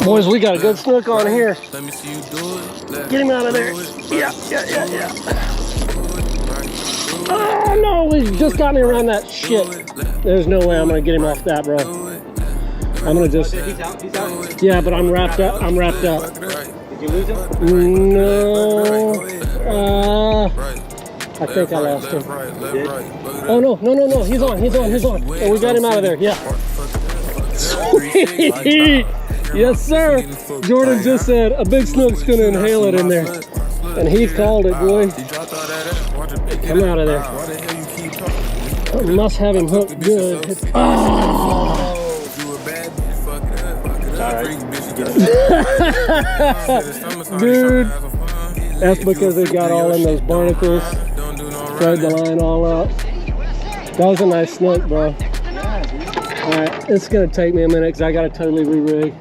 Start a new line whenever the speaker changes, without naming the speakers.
Boys, we got a good snook on here. Get him out of there. Yeah. Oh no, we just got me around that shit. There's no way I'm gonna get him off that, bro. I'm gonna just.
He's out.
Yeah, but I'm wrapped up.
Did you lose him?
No. I think I lost him. Oh no. He's on. And we got him out of there. Yeah. Sweet. Yes, sir. Jordan just said a big snook's gonna inhale it in there. And he called it, boy. Come out of there. I must have him hooked good. Oh. Dude, that's because they got all in those barnacles. Spread the line all out. That was a nice snook, bro. Alright, it's gonna take me a minute because I gotta totally re-rig.